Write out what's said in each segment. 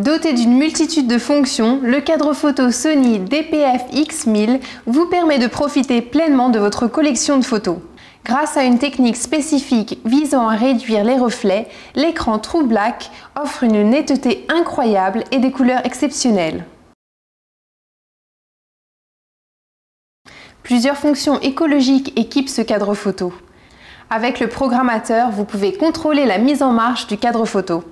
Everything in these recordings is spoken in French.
Doté d'une multitude de fonctions, le cadre photo Sony DPF-X1000 vous permet de profiter pleinement de votre collection de photos. Grâce à une technique spécifique visant à réduire les reflets, l'écran True Black offre une netteté incroyable et des couleurs exceptionnelles. Plusieurs fonctions écologiques équipent ce cadre photo. Avec le programmateur, vous pouvez contrôler la mise en marche du cadre photo.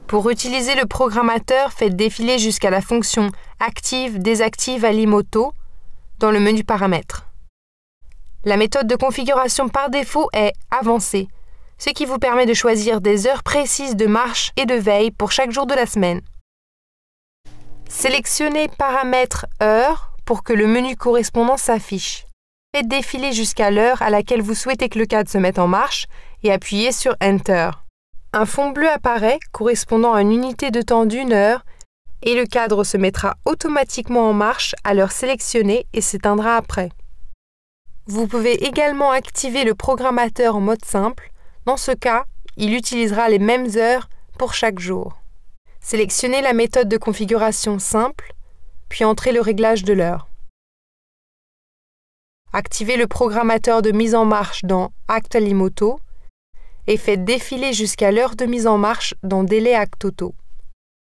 Pour utiliser le programmateur, faites défiler jusqu'à la fonction Active-Désactive Alimoto dans le menu Paramètres. La méthode de configuration par défaut est Avancée, ce qui vous permet de choisir des heures précises de marche et de veille pour chaque jour de la semaine. Sélectionnez Paramètres Heure pour que le menu correspondant s'affiche. Faites défiler jusqu'à l'heure à laquelle vous souhaitez que le cadre se mette en marche et appuyez sur Enter. Un fond bleu apparaît correspondant à une unité de temps d'1 heure et le cadre se mettra automatiquement en marche à l'heure sélectionnée et s'éteindra après. Vous pouvez également activer le programmateur en mode simple. Dans ce cas, il utilisera les mêmes heures pour chaque jour. Sélectionnez la méthode de configuration simple, puis entrez le réglage de l'heure. Activez le programmateur de mise en marche dans Acte Alimoto et faites défiler jusqu'à l'heure de mise en marche dans Délai Acte Auto.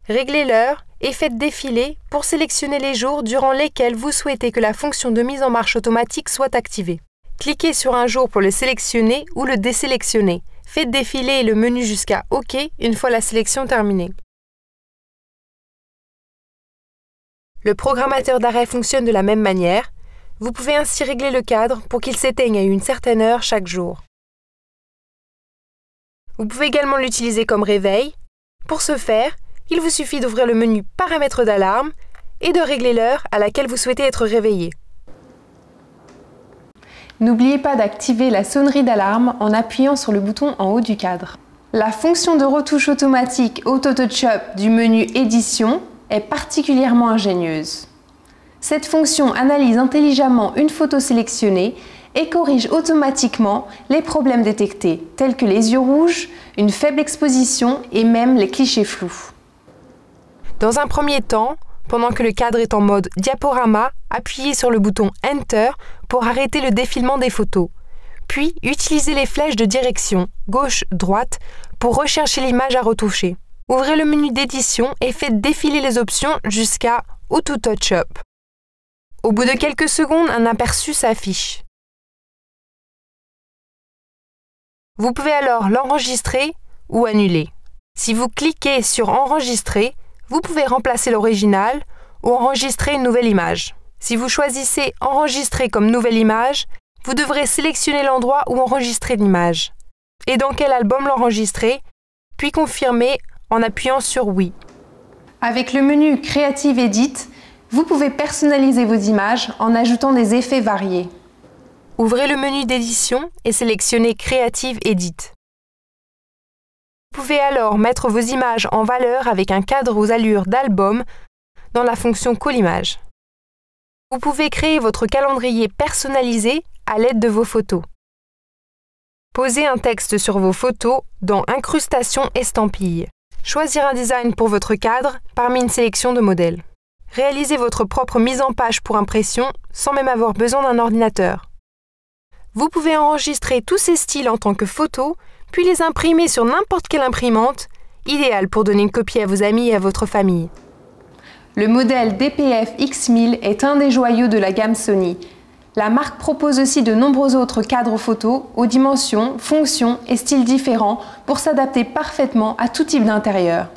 Réglez l'heure et faites défiler pour sélectionner les jours durant lesquels vous souhaitez que la fonction de mise en marche automatique soit activée. Cliquez sur un jour pour le sélectionner ou le désélectionner. Faites défiler le menu jusqu'à OK une fois la sélection terminée. Le programmateur d'arrêt fonctionne de la même manière. Vous pouvez ainsi régler le cadre pour qu'il s'éteigne à une certaine heure chaque jour. Vous pouvez également l'utiliser comme réveil. Pour ce faire, il vous suffit d'ouvrir le menu Paramètres d'alarme et de régler l'heure à laquelle vous souhaitez être réveillé. N'oubliez pas d'activer la sonnerie d'alarme en appuyant sur le bouton en haut du cadre. La fonction de retouche automatique Auto Touch-Up du menu Édition est particulièrement ingénieuse. Cette fonction analyse intelligemment une photo sélectionnée et corrige automatiquement les problèmes détectés, tels que les yeux rouges, une faible exposition et même les clichés flous. Dans un premier temps, pendant que le cadre est en mode diaporama, appuyez sur le bouton Enter pour arrêter le défilement des photos. Puis, utilisez les flèches de direction gauche-droite pour rechercher l'image à retoucher. Ouvrez le menu d'édition et faites défiler les options jusqu'à Auto Touch-Up. Au bout de quelques secondes, un aperçu s'affiche. Vous pouvez alors l'enregistrer ou annuler. Si vous cliquez sur Enregistrer, vous pouvez remplacer l'original ou enregistrer une nouvelle image. Si vous choisissez Enregistrer comme nouvelle image, vous devrez sélectionner l'endroit où enregistrer l'image et dans quel album l'enregistrer, puis confirmer en appuyant sur Oui. Avec le menu Creative Edit, vous pouvez personnaliser vos images en ajoutant des effets variés. Ouvrez le menu d'édition et sélectionnez Creative Edit. Vous pouvez alors mettre vos images en valeur avec un cadre aux allures d'album dans la fonction Collimage. Vous pouvez créer votre calendrier personnalisé à l'aide de vos photos. Posez un texte sur vos photos dans Incrustation estampille. Choisir un design pour votre cadre parmi une sélection de modèles. Réalisez votre propre mise en page pour impression sans même avoir besoin d'un ordinateur. Vous pouvez enregistrer tous ces styles en tant que photos, puis les imprimer sur n'importe quelle imprimante, idéal pour donner une copie à vos amis et à votre famille. Le modèle DPF-X1000 est un des joyaux de la gamme Sony. La marque propose aussi de nombreux autres cadres photos aux dimensions, fonctions et styles différents pour s'adapter parfaitement à tout type d'intérieur.